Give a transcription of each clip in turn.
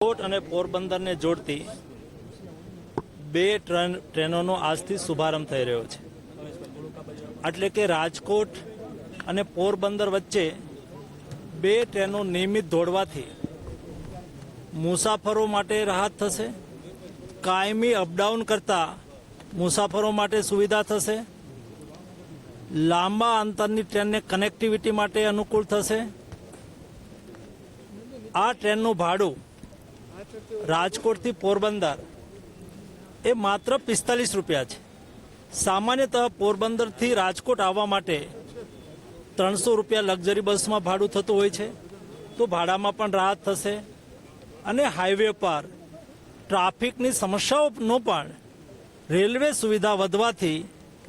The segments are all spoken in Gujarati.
રાજકોટ અને પોરબંદરને જોડતી બે ટ્રેનોનો આજથી શુભારંભ થઈ રહ્યો છે। એટલે કે રાજકોટ અને પોરબંદર વચ્ચે બે ટ્રેનો નિયમિત દોડવાથી મુસાફરો માટે રાહત થશે, કાયમી અપડાઉન કરતા મુસાફરો માટે સુવિધા થશે, લાંબા અંતરની ટ્રેનને કનેક્ટિવિટી માટે અનુકૂળ થશે। આ ટ્રેનનું ભાડું રાજકોટથી પોરબંદર એ માત્ર 45 રૂપિયા છે। સામાન્યતઃ પોરબંદરથી રાજકોટ આવવા માટે 300 રૂપિયા લક્ઝરી બસમાં ભાડું થતું હોય છે, તો ભાડામાં પણ રાહત થશે અને હાઈવે પર ટ્રાફિકની સમસ્યાઓનો પણ રેલવે સુવિધા વધવાથી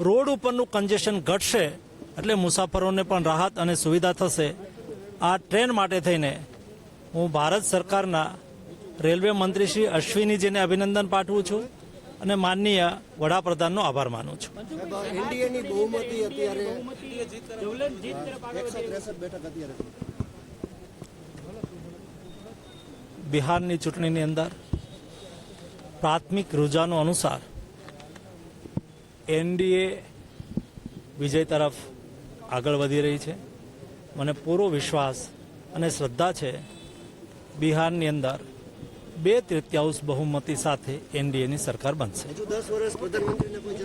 રોડ ઉપરનું કન્જેશન ઘટશે, એટલે મુસાફરોને પણ રાહત અને સુવિધા થશે। આ ટ્રેન માટે થઈને હું ભારત સરકારના રેલવે મંત્રી શ્રી અશ્વિનીજીને અભિનંદન પાઠવું છું અને માનનીય વડાપ્રધાનનો આભાર માનું છું। એનડીએની બહુમતી અત્યારે 163 બેઠક અત્યારે બિહારની ચૂંટણીની અંદર પ્રાથમિક રૂઝાનો અનુસાર એનડીએ વિજય તરફ આગળ વધી રહી છે। મને પૂરો વિશ્વાસ અને શ્રદ્ધા છે બિહારની અંદર 2/3 બહુમતી સાથે એનડીએની સરકાર બનશે। હજુ 10 વર્ષ પ્રધાનમંત્રીને કોઈ